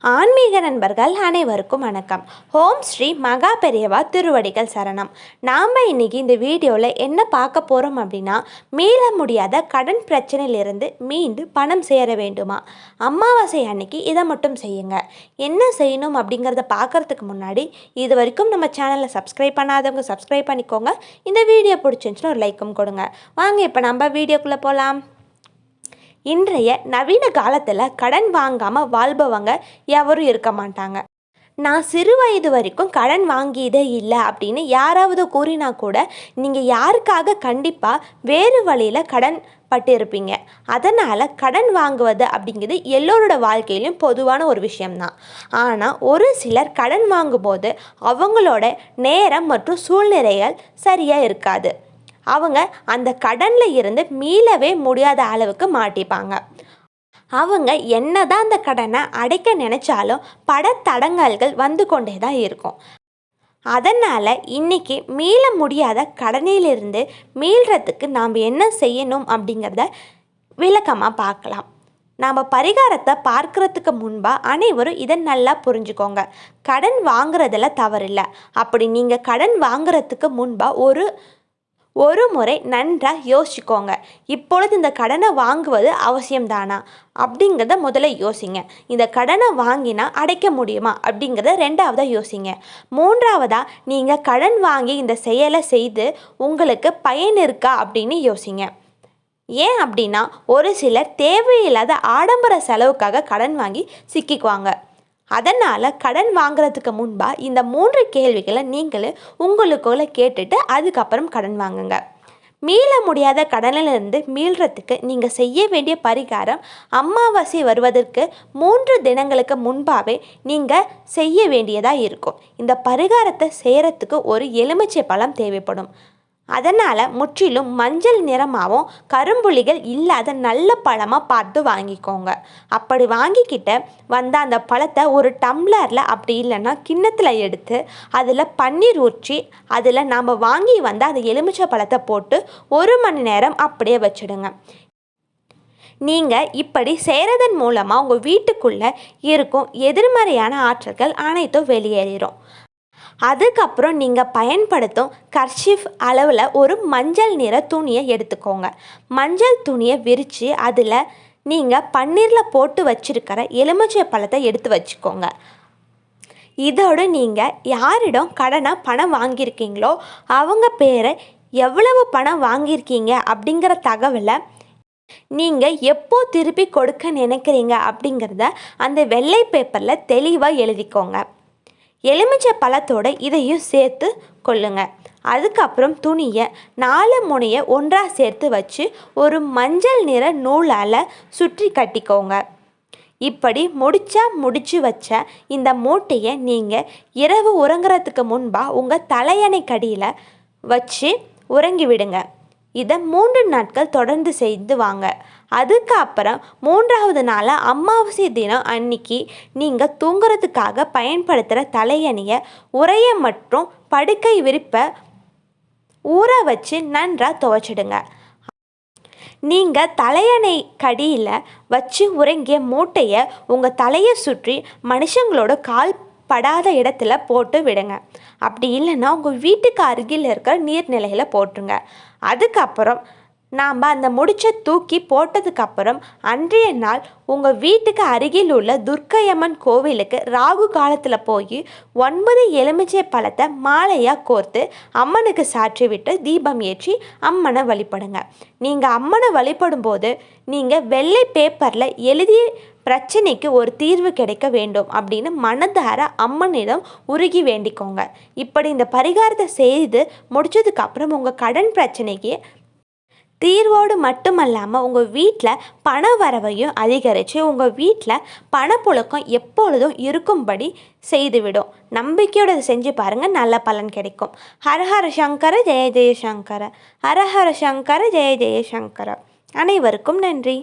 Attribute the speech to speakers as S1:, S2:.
S1: ஆன்மீக நண்பர்கள் அனைவருக்கும் வணக்கம். ஓம் ஸ்ரீ மகா பெரியவா திருவடிகள் சரணம். நாம் இன்னைக்கு இந்த வீடியோவில் என்ன பார்க்க போகிறோம் அப்படின்னா, மீள முடியாத கடன் பிரச்சனையிலிருந்து மீண்டு பணம் சேர வேண்டுமா? அமாவாசை அன்னைக்கு இதை மட்டும் செய்யுங்க. என்ன செய்யணும் அப்படிங்கிறத பார்க்குறதுக்கு முன்னாடி இது வரைக்கும் நம்ம சேனலை சப்ஸ்கிரைப் பண்ணாதவங்க சப்ஸ்கிரைப் பண்ணிக்கோங்க. இந்த வீடியோ பிடிச்சிருந்துச்சுன்னா ஒரு லைக்கும் கொடுங்க. வாங்க இப்போ நம்ம வீடியோக்குள்ளே போகலாம். இன்றைய நவீன காலத்தில் கடன் வாங்காமல் வாழ்பவங்க எவரும் இருக்க மாட்டாங்க. நான் சிறு வயது வரைக்கும் கடன் வாங்கியதே இல்லை அப்படின்னு யாராவது கூறினா கூட நீங்கள் யாருக்காக கண்டிப்பாக வேறு வழியில் கடன் பட்டிருப்பீங்க. அதனால் கடன் வாங்குவது அப்படிங்கிறது எல்லோரோட வாழ்க்கையிலும் பொதுவான ஒரு விஷயம்தான். ஆனால் ஒரு சிலர் கடன் வாங்கும்போது அவங்களோட நேரம் மற்றும் சூழ்நிலைகள் சரியாக இருக்காது. அவங்க அந்த கடனில் இருந்து மீளவே முடியாத அளவுக்கு மாட்டிப்பாங்க. அவங்க என்னதான் அந்த கடனை அடைக்க நினைச்சாலும் பட தடங்கல்கள் வந்து கொண்டே தான் இருக்கும். அதனால் இன்னைக்கு மீள முடியாத கடனிலிருந்து மீள்றதுக்கு நாம் என்ன செய்யணும் அப்படிங்கிறத விளக்கமாக பார்க்கலாம். நாம் பரிகாரத்தை பார்க்கறதுக்கு முன்பாக அனைவரும் இதை நல்லா புரிஞ்சுக்கோங்க. கடன் வாங்குறதுல தவறில்லை. அப்படி நீங்கள் கடன் வாங்குறதுக்கு முன்பாக ஒரு முறை நன்றாக யோசிச்சுக்கோங்க. இப்பொழுது இந்த கடனை வாங்குவது அவசியம்தானா அப்படிங்கிறத முதல்ல யோசிங்க. இந்த கடனை வாங்கினா அடைக்க முடியுமா அப்படிங்கிறத ரெண்டாவதாக யோசிங்க. மூன்றாவதாக நீங்கள் கடன் வாங்கி இந்த செயலை செய்து உங்களுக்கு பயன் இருக்கா அப்படின்னு யோசிங்க. ஏன் அப்படின்னா ஒரு சிலர் தேவையில்லாத ஆடம்பர செலவுக்காக கடன் வாங்கி சிக்கிக்குவாங்க. அதனால் கடன் வாங்குறதுக்கு முன்பாக இந்த 3 கேள்விகளை நீங்களே உங்களுக்குள்ள கேட்டுட்டு அதுக்கப்புறம் கடன் வாங்குங்க. மீள முடியாத கடனிலிருந்து மீள்றதுக்கு நீங்கள் செய்ய வேண்டிய பரிகாரம், அமாவாசை வருவதற்கு 3 தினங்களுக்கு முன்பாகவே நீங்கள் செய்ய வேண்டியதாக இருக்கும். இந்த பரிகாரத்தை செய்கிறதுக்கு ஒரு எலுமிச்சை பழம் தேவைப்படும். அதனால் முற்றிலும் மஞ்சள் நிறமாகவும் கரும்புள்ளிகள் இல்லாத நல்ல பழமாக பார்த்து வாங்கிக்கோங்க. அப்படி வாங்கிக்கிட்ட வந்த அந்த பழத்தை ஒரு டம்ளரில் அப்படி இல்லைன்னா கிண்ணத்தில் எடுத்து அதில் பன்னீர் ஊற்றி அதில் நாம் வாங்கி வந்த அந்த எலுமிச்சை பழத்தை போட்டு 1 மணி நேரம் அப்படியே வச்சுடுங்க. நீங்கள் இப்படி செய்கிறதன் மூலமாக உங்கள் வீட்டுக்குள்ளே இருக்கும் எதிர்மறையான ஆற்றல்கள் அனைத்தும் வெளியேறிடும். அதுக்கப்புறம் நீங்கள் பயன்படுத்தும் கர்ஷீஃப் அளவில் ஒரு மஞ்சள் நிற துணியை எடுத்துக்கோங்க. மஞ்சள் துணியை விரித்து அதில் நீங்கள் பன்னீரில் போட்டு வச்சுருக்கிற எலுமிச்சை பழத்தை எடுத்து வச்சுக்கோங்க. இதோடு நீங்கள் யாரிடம் பணம் வாங்கியிருக்கீங்களோ அவங்க பேரை, எவ்வளவு பணம் வாங்கியிருக்கீங்க அப்படிங்கிற தகவலை நீங்கள் எப்போ திருப்பி கொடுக்க நினைக்கிறீங்க அப்படிங்கிறத அந்த வெள்ளை பேப்பரில் தெளிவாக எழுதிக்கோங்க. எலுமிச்சை பழத்தோடு இதையும் சேர்த்து கொள்ளுங்க. அதுக்கப்புறம் துணியை 4 முனையை ஒன்றாக சேர்த்து வச்சு ஒரு மஞ்சள் நிற நூலால் சுற்றி கட்டிக்கோங்க. இப்படி முடிச்சு வச்ச இந்த மூட்டையை நீங்கள் இரவு உறங்குறதுக்கு முன்பாக உங்கள் தலையணை கடியில் வச்சு உறங்கி விடுங்க. இதை 3 நாட்கள் தொடர்ந்து செய்து வாங்க. அதுக்கப்புறம் 3வது நாள் அமாவாசை தினம் அன்னைக்கு நீங்கள் தூங்குறதுக்காக பயன்படுத்துகிற தலையணியை, உரையை மற்றும் படுக்கை விரிப்பை ஊற வச்சு நன்றாக துவைச்சிடுங்க. நீங்கள் தலையணை கடியில் வச்சு உறங்கிய மூட்டையை உங்கள் தலையை சுற்றி மனுஷங்களோட கால் படாத இடத்துல போட்டு விடுங்க. அப்படி இல்லைன்னா உங்கள் வீட்டுக்கு அருகில் இருக்கிற நீர்நிலையில் போட்டுருங்க. அதுக்கப்புறம் நாம் அந்த முடிச்சை தூக்கி போட்டதுக்கப்புறம் அன்றைய நாள் உங்கள் வீட்டுக்கு அருகில் உள்ள துர்க்கையம்மன் கோவிலுக்கு ராகு காலத்தில் போய் 9 எலுமிச்சை பழத்தை மாலையாக கோர்த்து அம்மனுக்கு சாற்றி விட்டு தீபம் ஏற்றி அம்மனை வழிபடுங்க. நீங்கள் அம்மனை வழிபடும் போது நீங்கள் வெள்ளை பேப்பரில் எழுதிய பிரச்சனைக்கு ஒரு தீர்வு கிடைக்க வேண்டும் அப்படின்னு மனதார அம்மனிடம் உருகி வேண்டிக்கோங்க. இப்படி இந்த பரிகாரத்தை செய்து முடிச்சதுக்கப்புறம் உங்கள் கடன் பிரச்சனைக்கு தீர்வோடு மட்டுமல்லாமல் உங்கள் வீட்டில் பண வரவையும் அதிகரித்து உங்கள் வீட்டில் பணப்புழக்கம் எப்பொழுதும் இருக்கும்படி செய்துவிடும். நம்பிக்கையோடு செஞ்சு பாருங்கள், நல்ல பலன் கிடைக்கும். ஹரஹர சங்கர ஜெய ஜெய சங்கர, ஹரஹர சங்கர ஜெய ஜெய சங்கர. அனைவருக்கும் நன்றி.